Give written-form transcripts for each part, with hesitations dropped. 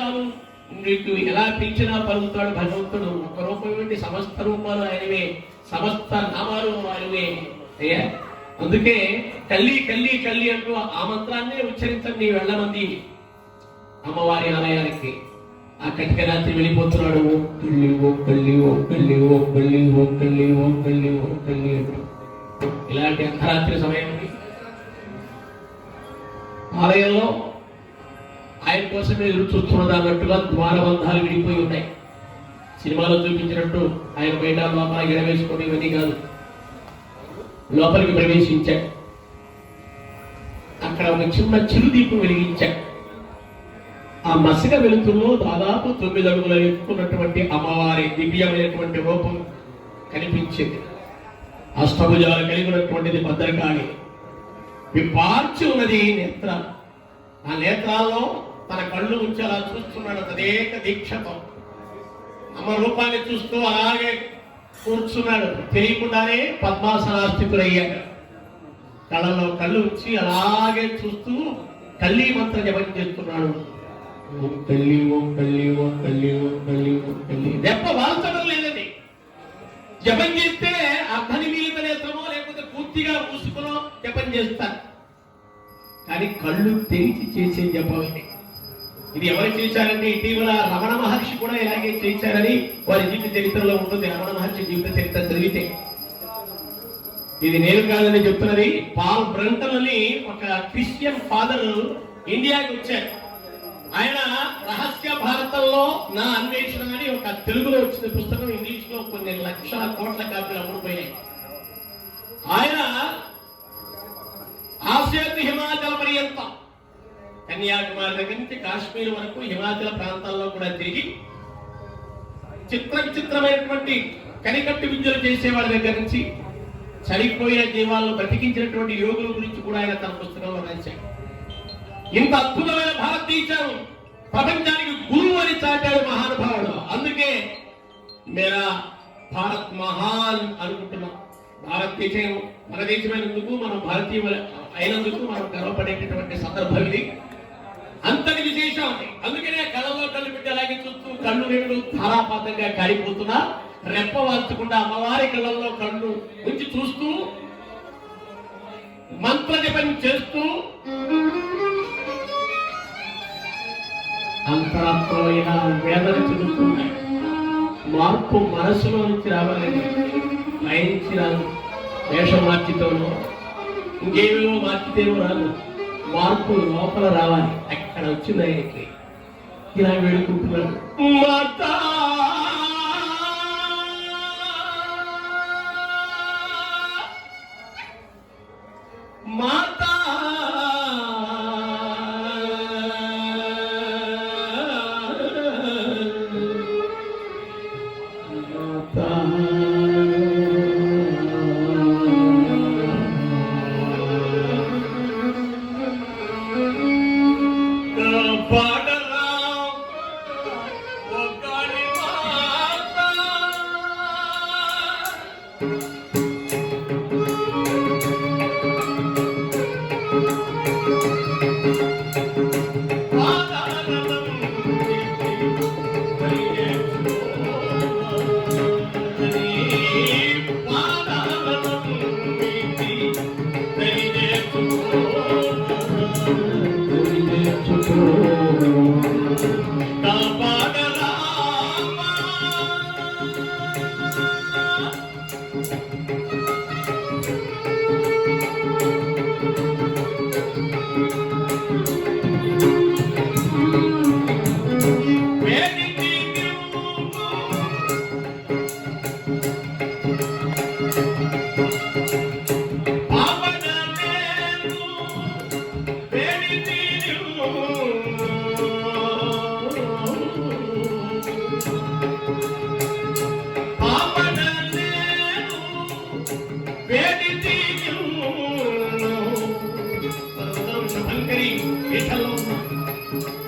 కాదు, నీకు ఎలా పిలిచినా పలుకుతాడు భగవంతుడు. ఒక రూపం ఏంటి, సమస్త రూపాలు ఆయనవే, సమస్త నామాలు ఆయనవే అయ్యా. అందుకే కల్లి కల్లి కల్లి అంటూ ఆ మంత్రాన్నే ఉచ్చరించండి వెళ్ళమంది అమ్మవారి ఆలయానికి. ఆ కటిక రాత్రి వెళ్ళిపోతున్నాడు, ఓ కల్లి ఓ కల్లి ఓ కల్లి ఓ కల్లి ఓ కల్లి ఓ కల్లి ఓ కల్లి అంటూ. ఇలాంటి అర్ధరాత్రి సమయం ఆలయంలో ఆయన కోసం ఎదురు చూస్తున్నది అన్నట్టుగా ద్వారబంధాలు విడిపోయి ఉన్నాయి. సినిమాలో చూపించినట్టు ఆయన బయట లోపల ఎడవేసుకొని ఇవన్నీ కాదు, లోపలికి ప్రవేశించాడు. అక్కడ ఒక చిన్న చిరుదీపం వెలిగించాడు. ఆ మసక వెలుతుల్లో దాదాపు 9 అడుగుల ఎత్తుకున్నటువంటి అమ్మవారి దివ్యమైనటువంటి రూపం కనిపించింది. అష్టభుజాలు కలిగి ఉన్నటువంటిది భద్రకాళి, విపార్చి ఉన్నది నేత్రాలు. ఆ నేత్రాల్లో తన కళ్ళు ఉంచి అలా చూస్తున్నాడు తదేక దీక్షతో. అమ్మ రూపాన్ని చూస్తూ అలాగే కూర్చున్నాడు. తెలియకుండానే పద్మాసనాస్థితులయ్యాడు. కళ్ళలో కళ్ళు ఉంచి అలాగే చూస్తూ కల్లి మంత్ర జపం చేస్తున్నాడు. ఓం కల్లి ఓం కల్లి ఓం కల్లి ఓం కల్లి ఓం కల్లి. దెబ్బ వాల్చడం లేదండి. జపం చేస్తే అర్ధనిమీలిత నేత్రమో లేకపోతే పూర్తిగా మూసుకునో జపం చేస్తారు, కానీ కళ్ళు తెరిచి చేసే జపం ఇది. ఇది ఎవరు చేశారంటే ఇటీవల రమణ మహర్షి కూడా ఇలాగే చేశారని వారి జీవిత చరిత్రలో ఉంటుంది. రమణ మహర్షి జీవిత చరిత్ర చదివితే ఇది నేను కాదని చెప్తున్నది. పాల్ బ్రంటన్ అని ఒక క్రిస్టియన్ ఫాదర్ ఇండియాకి వచ్చారు. ఆయన రహస్య భారతంలో నా అన్వేషణ అని ఒక తెలుగులో వచ్చిన పుస్తకం ఇంగ్లీష్ లో కొన్ని లక్షల కోట్ల కాపీలు అమ్ముడుపోయినాయి. ఆయన ఆసేతు హిమాచల పర్యంతం, కన్యాకుమారి దగ్గర నుంచి కాశ్మీర్ వరకు హిమాచల ప్రాంతాల్లో కూడా తిరిగి చిత్రమైనటువంటి కనికట్టు విద్యలు చేసేవాడి దగ్గర నుంచి చనిపోయిన జీవాలను బ్రతికించినటువంటి యోగుల గురించి కూడా ఆయన తన పుస్తకంలో రాశాడు. ఇంత అద్భుతమైన భారతదేశం ప్రపంచానికి గురువు అని చాటాడు మహానుభావుడు. అందుకే మేరా భారత్ మహాన్ అనుకుంటున్నాం. భారతదేశం మన దేశమైనందుకు, మనం భారతీయ అయినందుకు మనం గర్వపడేటటువంటి సందర్భం ఇది. అంతటి విశేషం. అందుకనే కళ్ళలో కళ్ళు పెట్టి అలాగే చూస్తూ కళ్ళు రెండు ధారాపాతంగా కారిపోతున్నా రెప్ప వాల్చకుండా అమ్మవారి కళ్ళల్లో కళ్ళు ఉంచి చూస్తూ మంత్ర జపం చేస్తూ అంతరాత్మైన వేదన చెందుతున్నాయి. మార్పు మనసులో నుంచి రావాలని పయనించి రాదు. వేషం మార్చితోనో ఇంకేమేమో మార్చితేమో రాదు. మార్పు లోపల రావాలి. అక్కడ వచ్చింది ఆయనకి. ఇలా వేడుకుంటున్నాడు, మాతా మాతా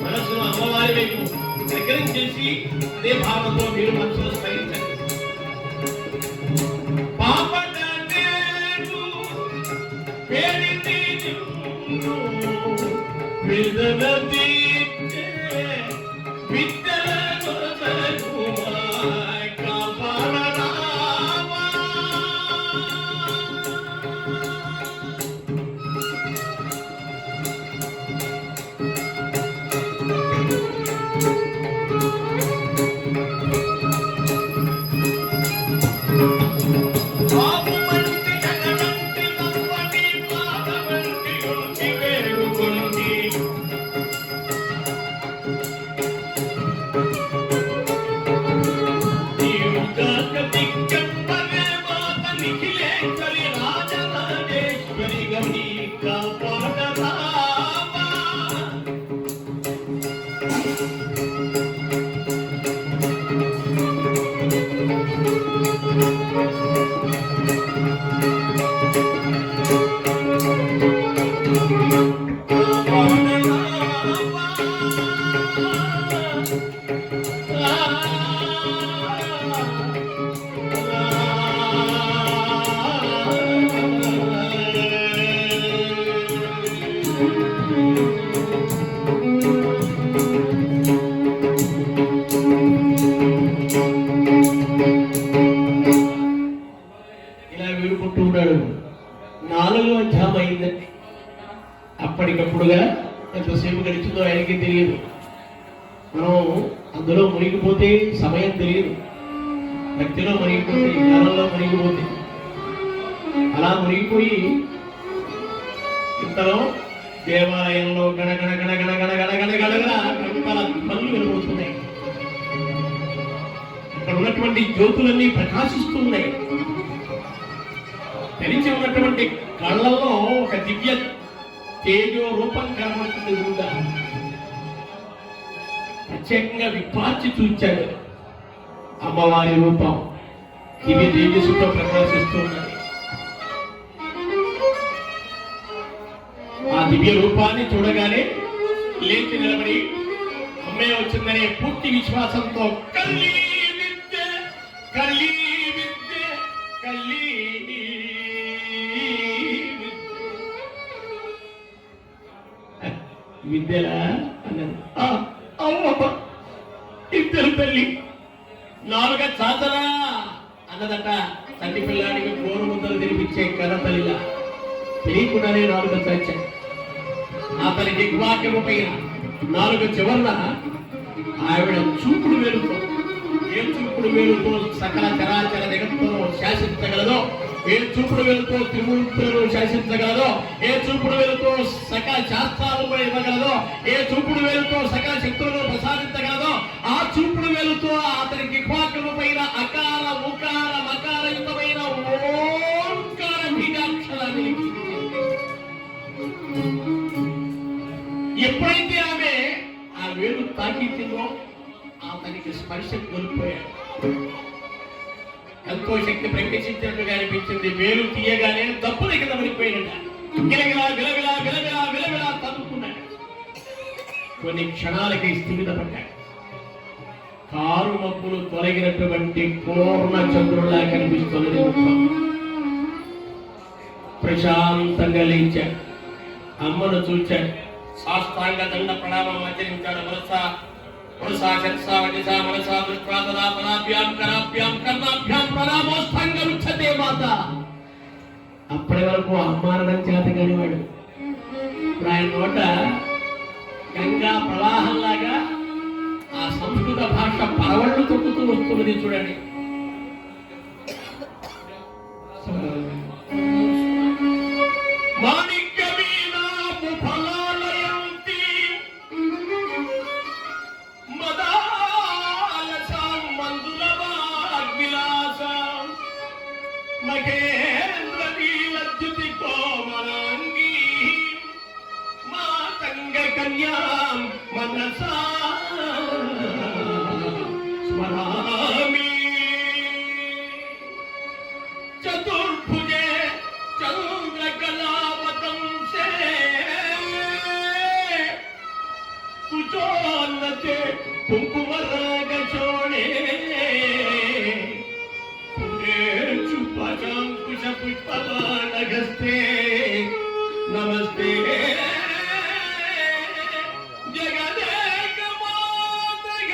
మనసును అమ్మవారి వైపు దగ్గర చేసి అదే భావంతో మీరు మనసులో స్మరించండి. విద్యల కొరకుమా కాపాడరావా. బాబు వంటి జగమంటి తప్పని పాద వంటి ఉంచి వేడుకొంటి. నీవు కాక దిక్కెవ్వరే మాత నిఖిలేశ్వరి రాజరాజేశ్వరి గౌరీ కాపాడరావా. ఇలా వేడుకుంటూ ఉన్నాడు. 4వ అధ్యాయం అయిందండి. అప్పటికప్పుడుగా ఎంతసేపు గడిచిందో ఆయనకి తెలియదు. మనం అందులో మునిగిపోతే సమయం తెలియదు. భక్తిలో మునిగిపోతే, జ్ఞానంలో మునిగిపోతే అలా మునిగిపోయి ఇంతలో దేవాలయంలో గణగణ గణగణ గణగణ గణగణగా రకరకాల పనులు వినబడుతున్నాయి. అక్కడ ఉన్నటువంటి జ్యోతులన్నీ ప్రకాశిస్తున్నాయి. తెరిచి ఉన్నటువంటి కళ్ళల్లో ఒక దివ్య తేజో రూపం కనబడుతుంది. కూడా ప్రత్యేకంగా విప్పార్చి చూచాడు. అమ్మవారి రూపం దివ్య తేజస్సుతో ప్రకాశిస్తున్నది. ఆ దివ్య రూపాన్ని చూడగానే లేచి నిలబడి అమ్మే వచ్చిందనే పూర్తి విశ్వాసంతో కల్లి విద్య కల్లి విద్య కల్లి విద్యలా అన్నది. ఇద్దరు తల్లి 4 చాచరా అన్నదట. తల్లి పిల్లాడికి 4 ముద్దలు తినిపించే కథ తల్లిలా తెలియకుండానే 4 చాచాడు. అతని దిగ్వాక్యము పైన 4 చివర్ల ఆవిడ చూపుడు వేలుతో, ఏ చూపుడు వేలుతో సకల చరాచర జగత్తును శాసించగలదో, ఏ చూపుడు వేలుతో త్రిమూర్తులను శాసించగలదో, ఏ చూపుడు వేలుతో సకల శాస్త్రాలు కూడా ఇవ్వగలదో, ఏ చూపుడు వేలుతో సకల శక్తులను ప్రసాదించగలదో, ఆ చూపుడు వేలుతో అతని దిగ్వాక్యము పైన అకార ఉకార మకారయుతమైన ఓంకార బీజాక్షరాన్ని ఎప్పుడైతే ఆమె ఆ వేలు తాకిందో అతనికి స్పర్శ కోల్పోయాడు. ఎంతో శక్తి ప్రవేశించినట్టుగా అనిపించింది. వేలు తీయగానే తప్పుల కింద పడిపోయినట. గిలగిలా విలవిలా విలవిలా విలవిలా తన్నుకున్నాడు. కొన్ని క్షణాలకి స్థిమితపడ్డాడు. కారు మబ్బులు తొలగినటువంటి పూర్ణ చంద్రులా కనిపిస్తున్నది ముఖం. ప్రశాంతంగా లేచాడు. అమ్మను చూచాడు. సాష్టాంగ దండ ప్రణామం ఆచరించాడు. మనసా శిరసా వజసా మనసా దృష్ట్వా తదా పదాభ్యాం కరాభ్యాం కర్ణాభ్యాం ప్రణామోస్థాంగ రుచ్యతే మాత. అప్పటి వరకు అమ్మానడం చేత కానివాడు. ఆయన నోట గంగా ప్రవాహంలాగా ఆ సంస్కృత భాష పరవళ్ళు తొక్కుతూ వస్తున్నది. చూడండి. మహేంద్ర నీలద్యుతి కోమలాంగి మాతంగ కన్యాం మనసా స్మరామి. చతుర్భుజే చంద్రకళావతంసే కుచోన్నతే కుంకుమరాగచోణే పుష్ప పుష్పవాణగస్తే నమస్తే జగదేక మాతకి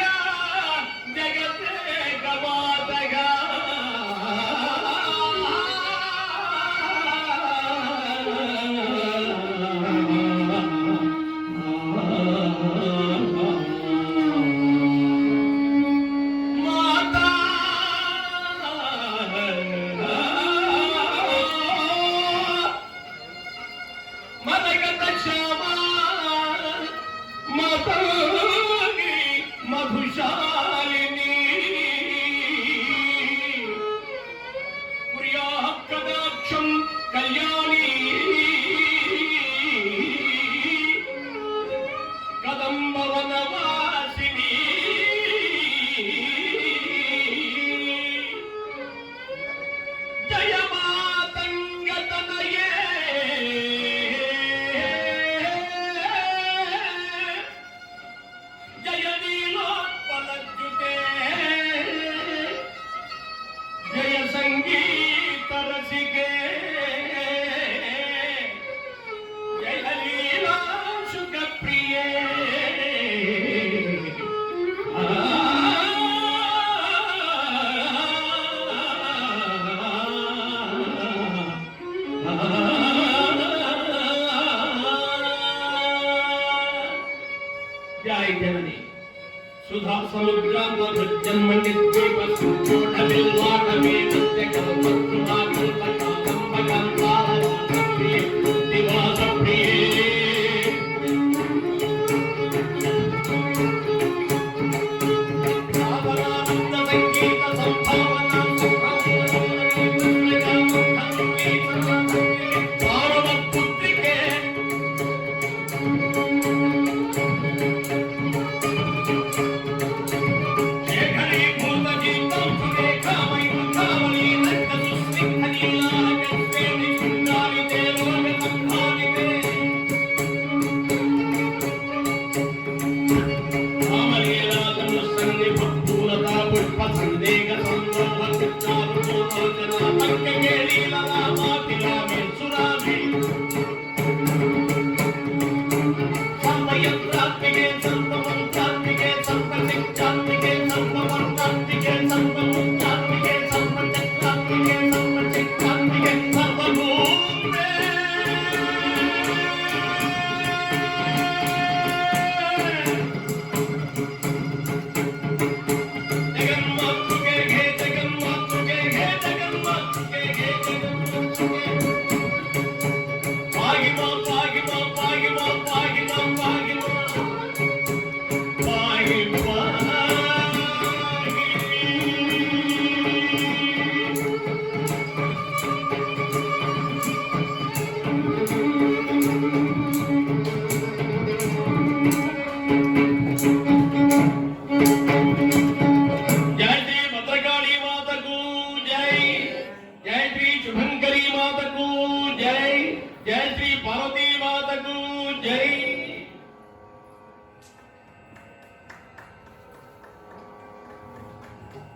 సుధా సముద్రాంతర్జన్మని ద్వీప సుచోటమిల్లాటమే దివాస ప్రియే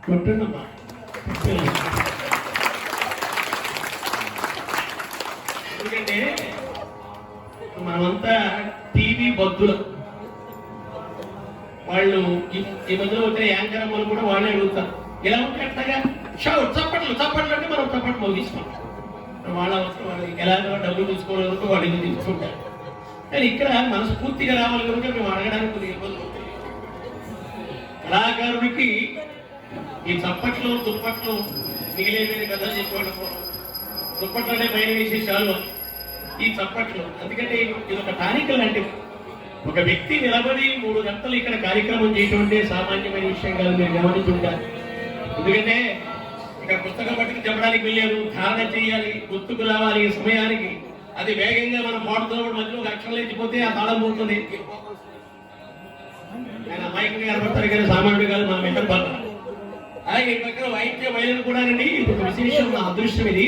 కొట్టండమ్మా. ఎందుకంటే మనమంతా టీవీ బద్దులం. వాళ్ళు ఈ మధ్యలో వచ్చిన యాంకర్ అమ్మలు కూడా వాళ్ళే అడుగుతారు, ఎలా ఉంటే అట్లాగా చప్పట్లు చప్పట్లు అంటే మనం చప్పట్లు మోగిస్తాం. వాళ్ళ ఎలాగో డబ్బులు తీసుకోవడం వాళ్ళు తీసుకుంటారు. కానీ ఇక్కడ మనస్ఫూర్తిగా రావాలి కనుక మేము అడగడానికి కొద్దిగా ఇబ్బంది అవుతుంది. కళాకారుడికి ఈ చప్పట్లు దుప్పట్లు మిగిలేదని కథలు చెప్పేవాడు. దుప్పట్లనే బయట వేసేసాలు ఈ చప్పట్లు. ఎందుకంటే ఇది ఒక టానిక్ లాంటిది. ఒక వ్యక్తి నిలబడి 3 గంటలు ఇక్కడ కార్యక్రమం చేయటం అంటే సామాన్యమైన విషయం కాదు, మీరు గమనించుంటారు. ఎందుకంటే ఇక్కడ పుస్తకం పట్టుకు చెప్పడానికి వెళ్ళారు, ధారణ చేయాలి, గుర్తుకు రావాలి ఈ సమయానికి. అది వేగంగా మనం పాడుతున్నప్పుడు మధ్యలో ఒక అక్షరం లేచిపోతే ఆ తాళం పోతుంది. ఆయన అమాయకంగా కనబడతారు కానీ సామాన్యుడు కాదు, మనం ఇద్దరు పడతాం. అలాగే ఈ పక్కన వాయిద్య వైలన్ కూడా అండి, ఇది ఒక విశేషం, నా అదృష్టం ఇది.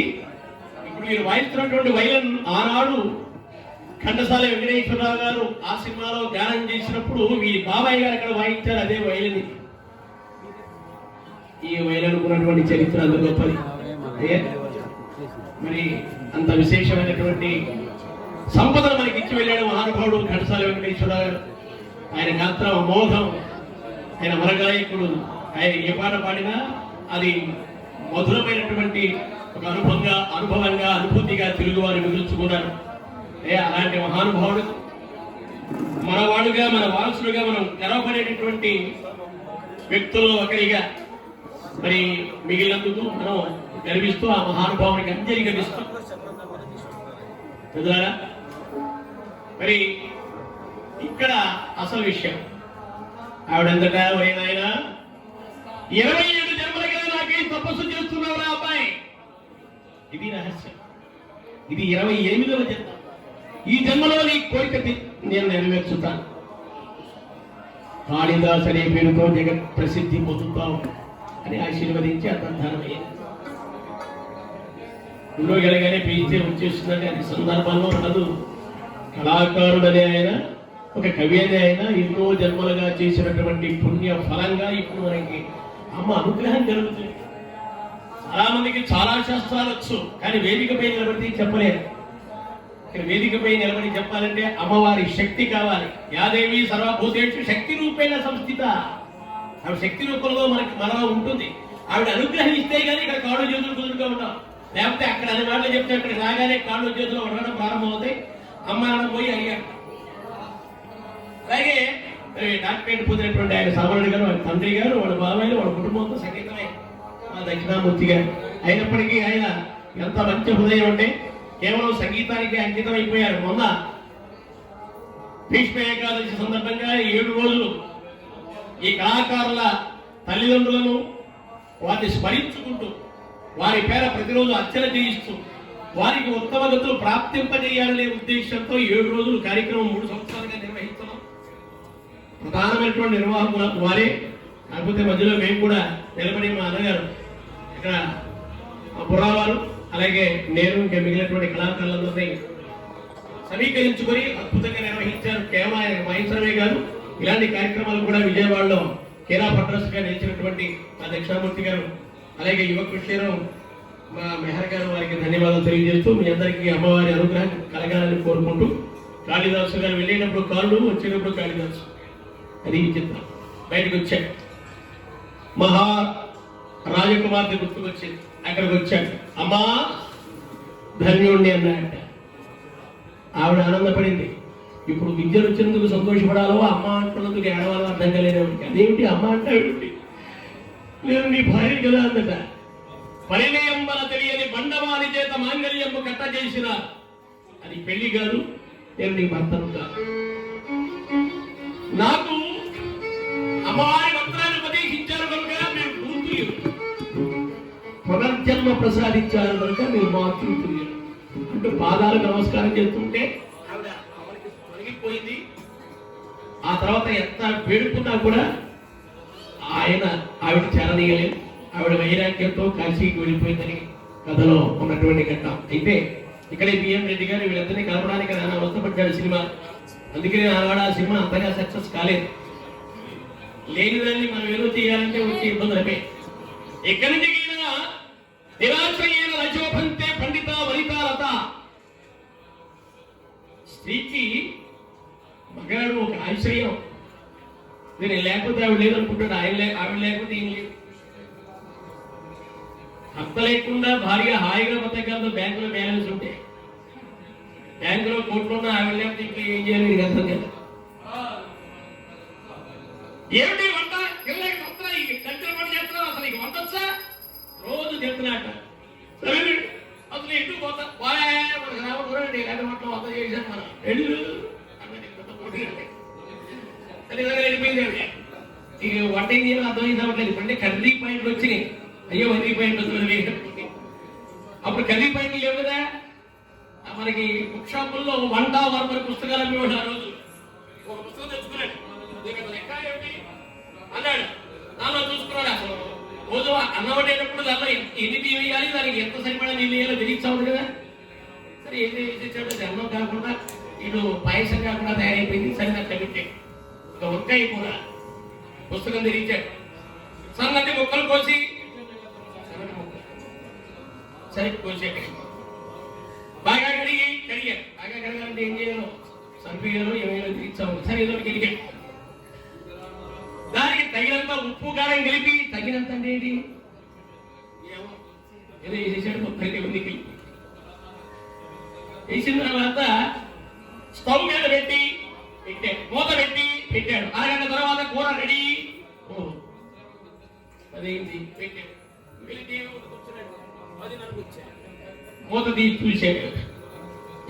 ఇప్పుడు మీరు వాయిస్తున్నటువంటి వైలన్ ఆనాడు ఘంటసాల వెంకటేశ్వరరావు గారు ఆ సినిమాలో గానం చేసినప్పుడు ఈ బాబాయ్ గారు అక్కడ వాయించారు, అదే వైలన్. ఈ వైలన్ ఉన్నటువంటి చరిత్ర అంత గొప్పది. మరి అంత విశేషమైనటువంటి సంపదను మనకి ఇచ్చి వెళ్ళాడు మహానుభావుడు ఘంటసాల వెంకటేశ్వరరావు గారు. ఆయన గాత్రం అమోఘం, ఆయన మరగాయకుడు. ఆయన ఏ పాట పాడినా అది మధురమైనటువంటి ఒక అనుభవంగా అనుభూతిగా తెలుగువారు మిగుల్చుకున్నారు. అలాంటి మహానుభావుడు మనవాడుగా మన వారసుడుగా మనం గర్వపడేటటువంటి వ్యక్తుల్లో ఒకరిగా మరి మిగిలినందుకు మనం గర్విస్తూ ఆ మహానుభావునికి అంజలి గర్విస్తాం. మరి ఇక్కడ అసలు విషయం ఆవిడంతటా ఆయన 27 జన్మలుగా నాకేం తపస్సు చేస్తున్నావు అబ్బాయి. ఇది రహస్యం. ఇది 28వ జన్మ. ఈ జన్మలో నీ కోరిక నేను నెరవేర్చుతాను. కాళిదాస్ అనే పేరుతో జగత్ ప్రసిద్ధి పొందుతావు అని ఆశీర్వదించి అర్థానమయ్యింది. ఊళ్ళో గెలగానే పీచే వచ్చేస్తుందని అది సందర్భంలో ఉండదు. కళాకారుడు అనే ఆయన, ఒక కవి అనే ఆయన ఎన్నో జన్మలుగా చేసినటువంటి పుణ్య ఫలంగా ఇప్పుడు మనకి అమ్మ అనుగ్రహం జరుగుతుంది. చాలా మందికి చాలా శాస్త్రాలు వచ్చు, కానీ వేదికపై నిలబడి చెప్పలేరు. ఇక్కడ వేదికపై నిలబడి చెప్పాలంటే అమ్మవారి శక్తి కావాలి. యాదేవి సర్వభూతేషు శక్తి రూపేణ సంస్థిత. ఆవిడ శక్తి రూపంలో మనలో ఉంటుంది. ఆవిడ అనుగ్రహం ఇస్తే కానీ ఇక్కడ కాళ్ళు చేతులు కుదురుగా ఉంటాం. లేకపోతే అక్కడ అన్ని మాటలు చెప్తే అక్కడ రాగానే కాళ్ళు చేతులు ఉండడం ప్రారంభమవుతాయి. అమ్మ నాన్న పోయి అయ్యాడు. అలాగే డాక్టరేట్ పొందినటువంటి ఆయన సామాన్యుడు గారు, వాళ్ళ తండ్రి గారు, వాళ్ళ బాబాయ్లు, వాళ్ళ కుటుంబంతో సంగీతమే మా దక్షిణామూర్తి గారు. అయినప్పటికీ ఆయన ఎంత మంచి హృదయం అంటే కేవలం సంగీతానికి అంకితం అయిపోయారు. మొన్న భీష్మ ఏకాదశి సందర్భంగా 7 రోజులు ఈ కళాకారుల తల్లిదండ్రులను వారిని స్మరించుకుంటూ వారి పేర ప్రతిరోజు అర్చన చేయిస్తూ వారికి ఉత్తమ గతులు ప్రాప్తింపజేయాలనే ఉద్దేశంతో 7 రోజులు కార్యక్రమం 3 సంవత్సరాలుగా నిర్వహిస్తున్నాం. ప్రధానమైనటువంటి నిర్వాహకులు వారే. కాకపోతే మధ్యలో మేము కూడా నిలబడి మా అన్నగారు ఇక్కడ బుర్రావారు అలాగే నేను ఇంకా మిగిలినటువంటి కళాకారులందరినీ సమీకరించుకొని అద్భుతంగా నిర్వహించారు. కేవలం ఆయన వాయించడమే కాదు, ఇలాంటి కార్యక్రమాలు కూడా విజయవాడలో కేరా పట్రస్ గా నిలిచినటువంటి మా దక్షిణామూర్తి గారు అలాగే యువ కృష్ణరావు మా మెహర్ గారు వారికి ధన్యవాదాలు తెలియజేస్తూ మీ అందరికీ అమ్మవారి అనుగ్రహం కలగాలని కోరుకుంటూ, కాళిదాసు గారు వెళ్ళేటప్పుడు కాళ్ళు, వచ్చేటప్పుడు కాళిదాసు, అది చిత్రం. బయటకు వచ్చాడు, మహా రాజకుమార్తె గుర్తుకొచ్చింది. అక్కడికి వచ్చాడు, అమ్మా ధన్యుణ్ణి అన్నాడట. ఆవిడ ఆనందపడింది. ఇప్పుడు విద్యను వచ్చినందుకు సంతోషపడాలో అమ్మ అంటున్నందుకు ఏడవాలో అర్థం కాలేదు. అదేమిటి అమ్మ అంటాడు, నేను నీ భార్య కదా అందట. పరిణయంబల తెలియని బండవాని చేత మాంగళ్యము కట్ట చేసిన అది పెళ్లి కాదు, నేను నీ భర్తను కాదు. నాకు అమ్మవారి మంత్రాన్ని ఉపదేశించారు కనుక మీరు కూతురు, పునర్జన్మ ప్రసాదించారు కనుక మీరు మాతృతుల్యులు అంటూ పాదాలకు నమస్కారం చేస్తుంటే ఆవిడ అవరికి తొలగిపోయింది. ఆ తర్వాత ఎంత వేడుకున్నా కూడా ఆయన ఆవిడ చేరనీయలేదు. ఆవిడ వైరాగ్యంతో కాశీకి వెళ్ళిపోయిందని కథలో ఉన్నటువంటి ఘట్టం. అయితే ఇక్కడే బిఎం రెడ్డి గారు వీళ్ళందరినీ కలపడానికి నాన్న అవస్థపడ్డాడు సినిమా. అందుకని ఆనాడు ఆ సినిమా అంతగా సక్సెస్ కాలేదు. లేనిదాన్ని మనం ఏదో చేయాలంటే వచ్చే ఇబ్బందులమే. ఎక్కడి నుంచి నిరాశ్రయైన రజోపంతే పండిత వనితాలత. స్త్రీకి మగాడు ఒక ఆశ్రయం. నేను లేకపోతే ఆవిడ లేదనుకుంటాడు, ఆవిడ లేకపోతే ఏం లేదు. భర్త లేకుండా భార్య హాయిగా బతకగలదు బ్యాంకులో బ్యాలెన్స్ ఉంటే. బ్యాంకులో కోట్లు ఉన్న ఆవిడ లేకపోతే ఇంకా ఏం చేయాలి నీకు అర్థం కదా. ఏమిటి వంట కలిసిన పని చేస్తున్నావు, అసలు నీకు వంట వచ్చా? రోజు చెప్తున్నాట. సరే అసలు ఎటు పోతా రావడం ఇలాంటి వంటలు వంట చేశాను మనం తల్లిదండ్రులు వెళ్ళిపోయింది. ఇక వంట ఏం చేయాలో అర్థమైంది. అంటే కర్రీ పాయింట్లు వచ్చినాయి. అయ్యో కర్రీ పాయింట్ వస్తుంది. అప్పుడు కర్రీ పాయింట్లు లేవు కదా. మనకి బుక్ షాపుల్లో వంట వర్మ పుస్తకాలు అమ్మేవాడు. ఆ రోజు ఒక పుస్తకం తెచ్చుకున్నాడు. లెక్క ఏమిటి అన్నాడు. దానిలో చూసుకున్నాడు. అసలు రోజు అన్నం వండేటప్పుడు దానిలో ఎన్ని బియ్యం వేయాలి, దానికి ఎంత సరిపడా నీళ్ళు వేయాలో తెలియచావు కదా. సరే ఏం చేసాడు, అన్నం కాకుండా ఇటు పాయసం కాకుండా తయారైపోయింది. సరే నాకు పెట్టే ఒక వంకాయ కూర పుస్తకం తెరించాడు. సన్నటి ముక్కలు కోసి సరే కోసాడు. బాగా కడిగాడు. బాగా కడగాలంటే ఏం చేయాలో సరిపోయాలో ఏమైనా తెరించాము. సరే ఏదో కడిగాడు. దానికి తగినంత ఉప్పు కారం కలిపి తగినంత అంటే ఏంటి ఏదో వేసేసాడు. మొత్తం కలిపి వేసిన తర్వాత స్టవ్ మీద పెట్టి పెట్టాడు. మూత పెట్టి పెట్టాడు. అరగంట తర్వాత కూర రెడీ. అదేంటి పెట్టాడు. మూత తీసి చూశాడు.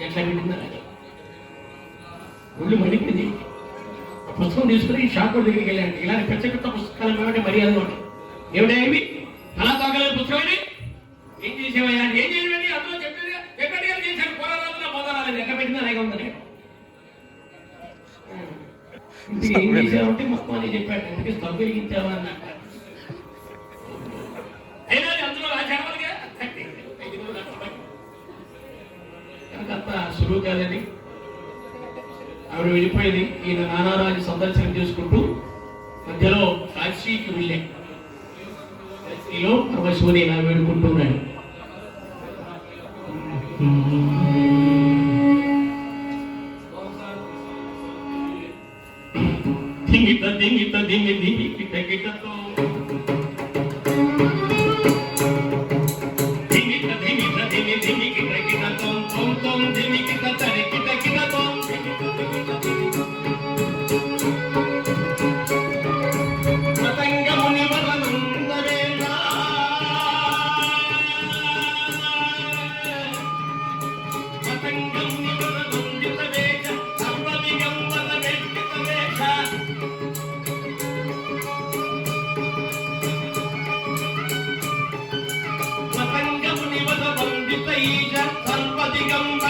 ఎట్లా పెట్టిందా ఒళ్ళు మండిపోయింది. పుస్తకం తీసుకుని షాప్ దగ్గరికి వెళ్ళాడు. ఇలాంటి పెద్ద పెద్ద పుస్తకాలు ఏమంటే మర్యాదలు ఉంటాయి. ఏమిటా ఇవి అలా తాగలేదు పుస్తకం ఏం చేసేవయ్యా? ఏం చేయమని అందులో చెప్పేట్టుగా చేశాడు. కూరరాజులో మొదలాలి ఎక్క పెట్టిందా అలాగే ఉందని. ఇంటికి ఏం చేసావంటే మొత్తం అని చెప్పాడు. ఇంటికి స్టవ్ వెలిగించావా అన్నట్టు. అయినా అందులో రాజావాలిగా అంత సులువు కాదని ఆవిడ వెళ్ళిపోయింది. ఈయన నానారాజు సందర్శనం చేసుకుంటూ మధ్యలో కాశీకి వెళ్ళే కాశీలో పరమశివుని ఇలా వేడుకుంటున్నాడు. దింగిత దింగిత దింగి దింగి కిట కిటతో దింగిత దింగిత దింగి దింగి కిట కిటతో తోం తోం దింగి కిట తరి కిట కిటతో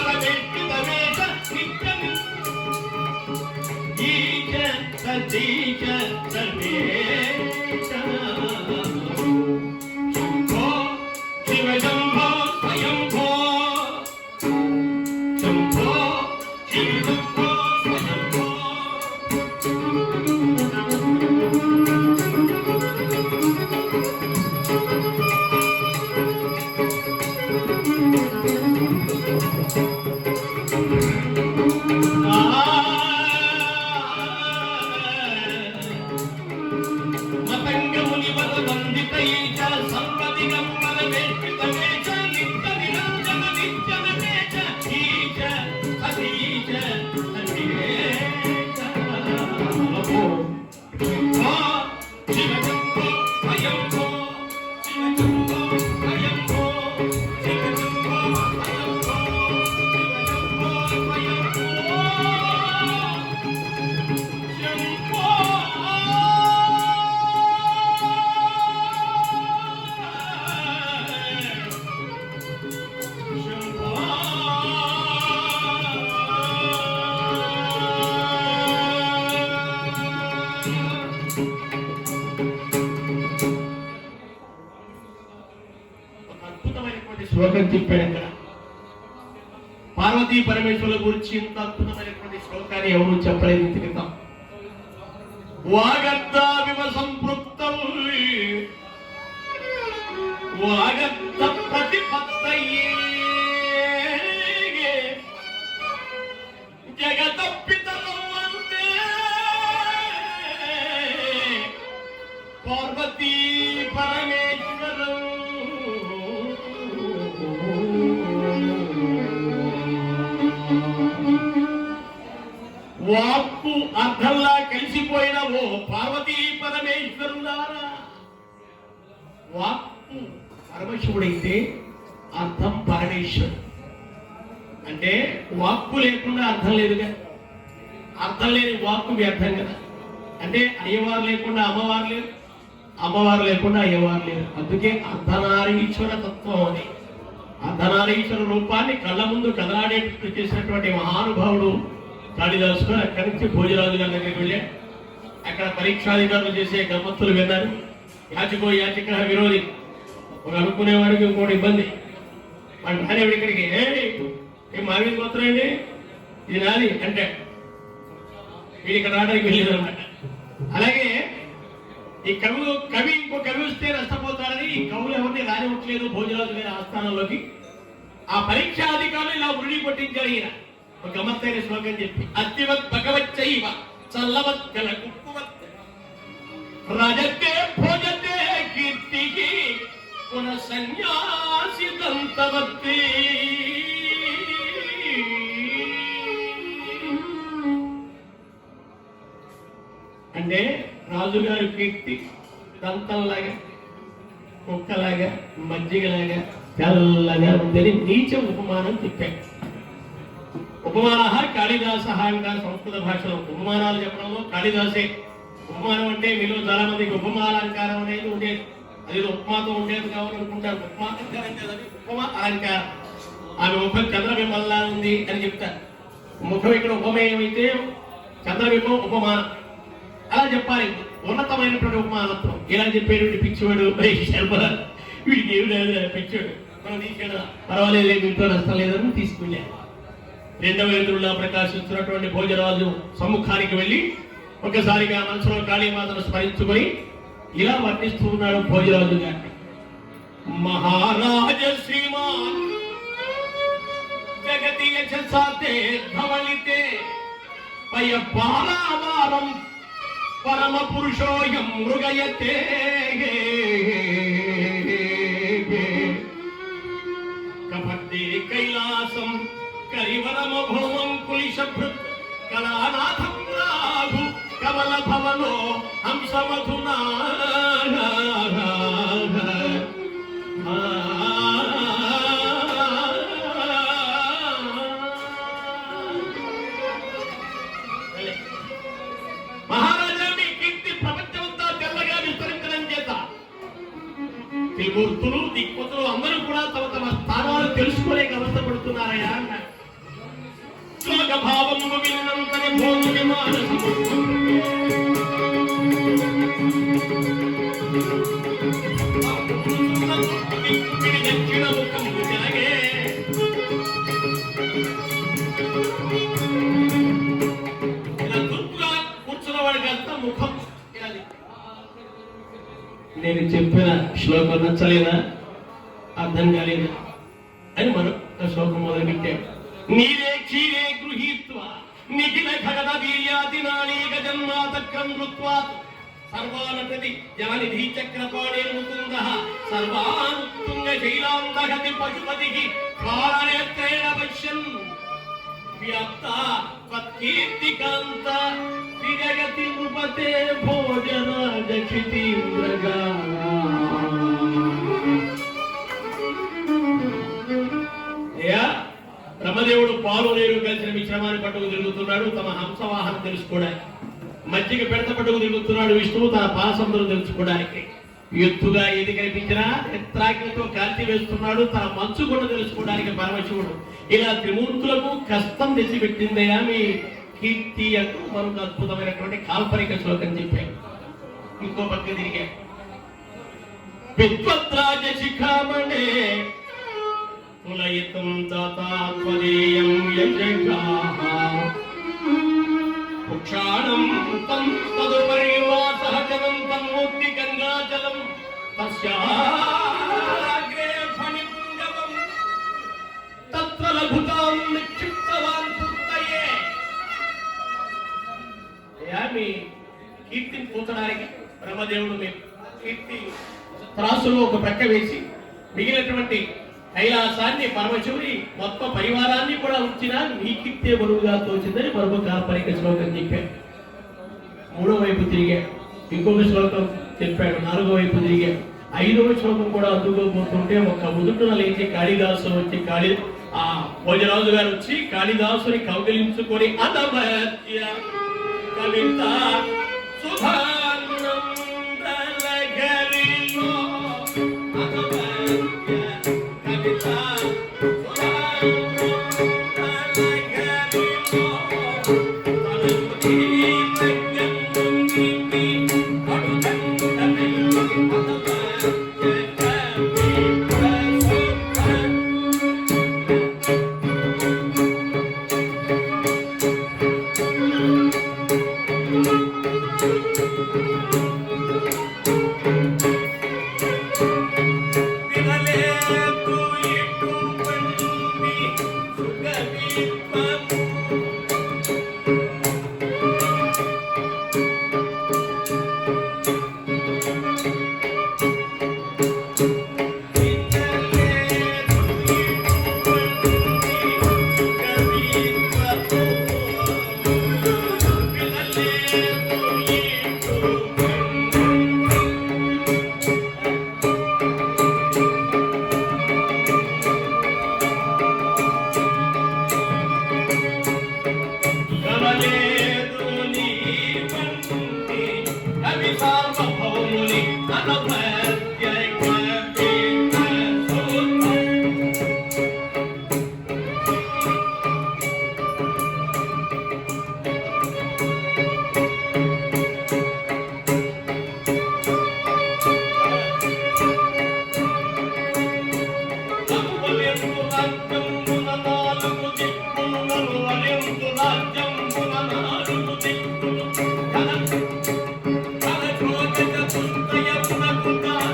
పరమేష్ఠితమేష నిత్యం ఈచ సతీచ సర్వేశ శంభో శివ శంభో స్వయంభో శంభో శివ శంభో స్వయంభో. శ్లోకం చెప్పాడు అక్కడ. పార్వతీ పరమేశ్వరుల గురించి ఇంత అద్భుతమైనటువంటి శ్లోకాన్ని ఎవరు చెప్పలేదు ఇంతకితం. వాగర్ధావివ సంపృక్తం వాగర్ధ ప్రతిపత్తయే జగదప్పితరం వందే పార్వతీ పరమేశ్వరం. వాక్కు అర్థంలా కలిసిపోయిన ఓ పార్వతీ పరమేశ్వరులారా. వాక్కు పరమశివుడైతే అర్థం పరమేశ్వరుడు. అంటే వాక్కు లేకుండా అర్థం లేదుగా. అర్థం లేని వాక్కు వ్యర్థం కదా. అంటే అయ్యవారు లేకుండా అమ్మవారు లేరు, అమ్మవారు లేకుండా అయ్యవారు లేరు. అందుకే అర్ధనారీశ్వర తత్వం అని. అర్ధనారీశ్వర రూపాన్ని కళ్ళ ముందు కదలాడేటట్టు చేసినటువంటి మహానుభావుడు కాళిదాసు. అక్కడి నుంచి భోజరాజు గారి దగ్గరికి వెళ్ళా. అక్కడ పరీక్షాధికారులు చేసే గమ్మత్తులు విన్నారు. యాచకో యాచక విరోధి. ఒక అనుకునేవాడికి ఇంకోటి ఇబ్బంది. వాడు నానేవాడి ఇక్కడికి ఏం మావి పోతున్నాయండి ఇది నాది అంటే వీడి ఇక్కడ రావడానికి వెళ్ళేది అనమాట. అలాగే ఈ కవి ఇంకో కవి వస్తే నష్టపోతారని ఈ కవులు ఎవరిని రానివ్వట్లేదు భోజరాజు గారి ఆస్థానంలోకి. ఆ పరీక్షాధికారులు ఇలా ఉరిడి కొట్టించారు. ఈయన ఒక గమ్మత్తైన శ్లోకం చెప్పి అద్దివత్ భగవచ్చైవ చల్లవత్ గల కుక్కువత్ రజతే భోజతే కీర్తికి పున సన్యాసి దంతవత్తి. అంటే రాజుగారి కీర్తి దంతంలాగా కుక్కలాగా మజ్జిగలాగా తెల్లగా ఉందని నీచ ఉపమానం చెప్పాడు. ఉపమాన కాళిదాస అంటారు సంస్కృత భాషలో. ఉపమానాలు చెప్పడంలో కాళిదాసే. ఉపమానం అంటే మీలో చాలా మందికి ఉపమాలంకారం అనేది ఉండేది. అది ఉపమాతో ఉండేది కావాలనుకుంటారు. ఉపమాలంకారం కదండి, ఉపమా అలంకారం. ఆమె ముఖం చంద్రబింబంలా ఉంది అని చెప్తారు. ముఖం ఇక్కడ ఉపమేయమైతే చంద్రబింబం ఉపమానం అలా చెప్పాలి. ఉన్నతమైనటువంటి ఉపమానత్వం. ఇలా చెప్పేటువంటి పిచ్చివాడు శర్మ వీడికి ఏమి లేదు పిచ్చివాడు మనం తీసుకెళ్ళ పర్వాలేదు ఇంట్లో నష్టం లేదని తీసుకెళ్ళాను. రెండవ ఎదురులా ప్రకాశిస్తున్నటువంటి భోజరాజు సమ్ముఖానికి వెళ్ళి ఒక్కసారిగా మనసులో కాళీమాతను స్మరించుకొని ఇలా వర్ణిస్తూ ఉన్నాడు భోజరాజు గారిని. మహారాజ శ్రీమాన్ జగతి యశసాతే ధవళితే పయ పారావారం పరమ పురుషోయం మృగయతే కపర్దే కైలాసం కరివరమ భౌమం కులిశభృత్ కళానాథం రాఘు కమల భవనో హంసమధునా. మహారాజా మీ కీర్తి ప్రపంచమంతా తెల్లగా విస్తరించడం చేత త్రిమూర్తులు దిక్పతులు అందరూ కూడా తమ తమ స్థానాలు తెలుసుకోలేక అవస్థపడుతున్నారయ్యా. అనురాగ భావము వినంతని భోగి మానసము దక్షిణ ముఖము జనగే ఇలా తూర్పుగా కూర్చున్న వాడికి అంతా ముఖం. నేను చెప్పిన శ్లోకం నచ్చలేదా, అర్థం కాలేదా అని మనం ఆ శ్లోకం మొదలుపెట్టాం. నీరే క్షీరే గృహీత్వా నిఖిల ఖగద వీర్యాది నాళీక జన్మాతక్రం కృత్వాత్ సర్వానతది జననిధి చక్రపాణే ముకుందః సర్వానుత్తుంగ శైలాందహతి పశుపతికి కాళనేత్రేణ పశ్యన్ వ్యాప్త త్వత్కీర్తికాంత విజగతి నృపతే భోజరాజ క్షితీంద్రగా. బ్రహ్మదేవుడు పాలు నీరు కలిసిన మిశ్రమాన్ని పట్టుకు తిరుగుతున్నాడు తమ హంసవాహనం తెలుసుకోవడానికి. మజ్జిగ పెడత పట్టుకు తిరుగుతున్నాడు విష్ణువు తన పాసందరూ తెలుసుకోవడానికి. ఎత్తుగా ఏది కనిపించినా చిత్రాగ్నితో కాల్చి వేస్తున్నాడు తన మంచు కూడా తెలుసుకోవడానికి పరమశివుడు. ఇలా త్రిమూర్తులకు కష్టం తెచ్చిపెట్టిందయా మీ కీర్తి అంటూ మరొక అద్భుతమైనటువంటి కాల్పనిక శ్లోకం చెప్పాడు. ఇంకో పక్క తిరిగా విద్వద్రాజ శిఖామణే తులయితం దాతాత్వదేయం యజగాః పుక్షాణం తం తదుపరి వాసహజనం తం మూర్తి గంగాజలం తస్యాగ్రే ఫణిపుంగవం తత్ర లఘుతాం నిక్షిప్తవాన్ పూర్తయే. మీ కీర్తిని పూర్చడానికి బ్రహ్మదేవుడు మీ కీర్తి త్రాసులో ఒక ప్రక్క వేసి మిగిలినటువంటి కైలాసాన్ని పరమశివుని మొత్తం పరివారాన్ని కూడా ఉంచినా నీ కీర్తే బరువుగా తోచిందని మరొక కాల్పనిక శ్లోకం చెప్పాడు. మూడో వైపు తిరిగాడు. ఇంకొక శ్లోకం చెప్పాడు. నాలుగో వైపు తిరిగాడు. ఐదవ శ్లోకం కూడా అందుకోబోతుంటే ఒక ఉదుటున లేచి కాళిదాసు వచ్చి ఆ భోజరాజు గారు వచ్చి కాళిదాసుని కౌగిలించుకొని అదమర్త్య కవిత సుధానందలగరిలో అదమర్త్య కవిత సుధానందలగరిలో తనముని నగ్గముని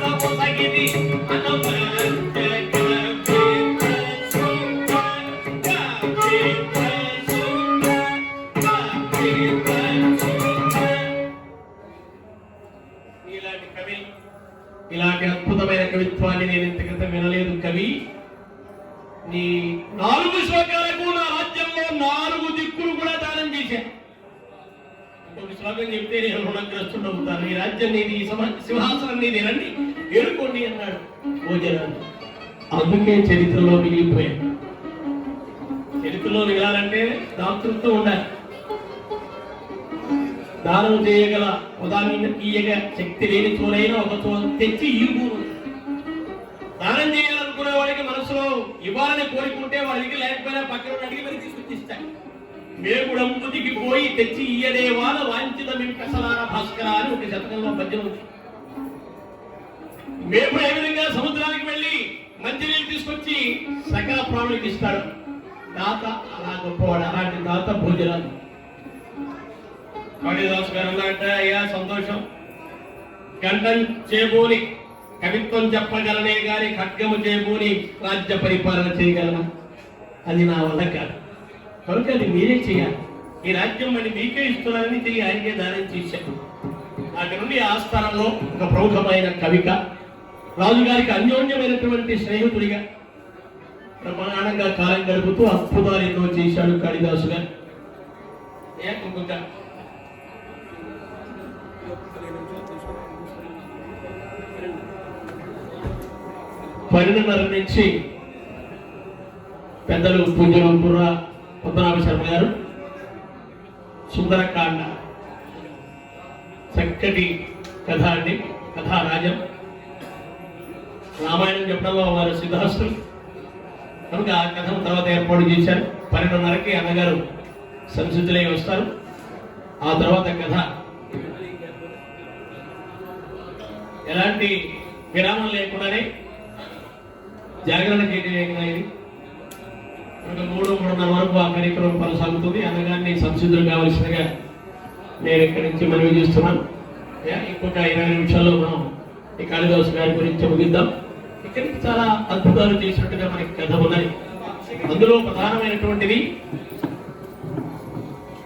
అడుదండని అదమర్త్య కవిత ఇలాంటి అద్భుతమైన కవిత్వాన్ని నేను ఇంత క్రితం వినలేదు కవి. నీ 4 శ్లోకాలకు నా రాజ్యంలో 4 దిక్కులు కూడా దానం చేశాను. ఇంకొక శ్లోకం చెప్తే నేను రుణగ్రస్తుడు అవుతాను. ఈ రాజ్యం నీది, ఈ సింహాసనం నీది, రండి ఏడుకోండి అన్నాడు భోజనాన్ని. అందుకే చరిత్రలో మిగిలిపోయాడు. చరిత్రలో మిగలాలంటే దాతృత్వం ఉండాలి. దానం చేయగల ఉదాహరణ తీయగ శక్తి లేని చోరైనా ఒక చోర తెచ్చి ఇవ్వు. దానం చేయాలనుకునే వాడికి మనసులో ఇవ్వాలని కోరుకుంటే వాడికి లేకపోయినా పక్కన అడిగి మరి తీసుకొచ్చిస్తాయి. మేగుడంపుదికి పోయి తెచ్చి ఇయ్యదేవాల వాంఛిత మింపెసలార భాస్కర అని ఒక శతకంలో పద్యం ఉంది. మేపుడు ఏ విధంగా సముద్రానికి వెళ్ళి మంచినీళ్ళు తీసుకొచ్చి సకల ప్రాణులకు ఇస్తాడు. దాత అలా గొప్పవాడు. అలాంటి దాత భోజనాలు. కాళిదాసు గారు అన్నట్టే, అయ్యా సంతోషం, గంటం చేబోని కవిత్వం చెప్పగలనే గాని ఖడ్గము చేబోని రాజ్య పరిపాలన చేయగలనా? అది నా వల్ల కాదు. కనుక అది మీరే చేయాలి. ఈ రాజ్యం మళ్ళీ మీకే ఇస్తున్నారని తిరిగి ఆయనకే దానం చేశాడు. నాటి నుండి ఆ స్థానంలో ఒక ప్రముఖమైన కవిక, రాజుగారికి అన్యోన్యమైనటువంటి స్నేహితుడిగా ప్రమాణంగా కాలం గడుపుతూ అద్భుతాలు ఎన్నో చేశాడు కాళిదాసు గారు. ఇంకొక 12:30 నుంచి పెద్దలు పూజ్యులు బుర్ర పద్మనాభ శర్మ గారు సుందరకాండ చక్కటి కథ అండి, కథారాజం. రామాయణం చెప్పడంలో వారు సిద్ధాస్తులు కనుక ఆ కథను తర్వాత ఏర్పాటు చేశారు. 12:30కి అన్నగారు సంసిద్ధులై వస్తారు. ఆ తర్వాత కథ ఎలాంటి విరామం లేకుండానే జాగరణ చేయడం. 3:30 వరకు ఆ కార్యక్రమం కొనసాగుతుంది. అన్నగారిని సంసిద్ధులు కావలసిందిగా నేను ఇక్కడి నుంచి మనవి చేస్తున్నాను. ఇంకొక 20 నిమిషాల్లో మనం ఈ కాళిదాసు గారి గురించి ముగిద్దాం. ఇక్కడికి చాలా అద్భుతాలు చేసినట్టుగా మనకి కథ ఉన్నది. అందులో ప్రధానమైనటువంటిది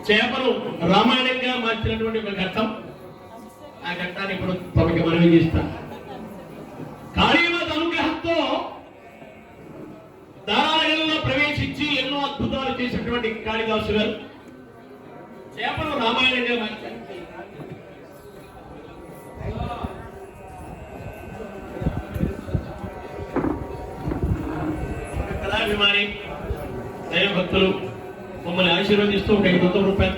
చేపను రామాయణంగా మార్చినటువంటి ఒక ఘట్టం. ఆ ఘట్టాన్ని ఇప్పుడు తమకి మనవి చేస్తాను. కాళీమాత అనుగ్రహంతో దారాలలో ప్రవేశించి ఎన్నో అద్భుతాలు చేసినటువంటి కాళిదాసు గారు చేపను రామాయణంగా మార్చారు. కళాభిమాని దైవభక్తులు మమ్మల్ని ఆశీర్వదిస్తూ ఒక 500 రూపాయలు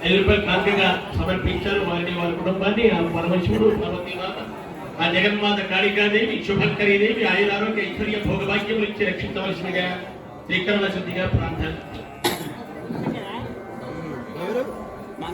5 రూపాయలు కానుకగా సమర్పించారు. వారిని వారి కుటుంబాన్ని ఆ పరమశివుడు పార్వతీమాత ఆ జగన్మాత కాళికాదేవి శుభకరీదేవి ఆయురారోగ్య ఐశ్వర్య భోగభాగ్యములు ఇచ్చి రక్షించవలసిందిగా శ్రీకరణ శుద్ధిగా ప్రార్థన.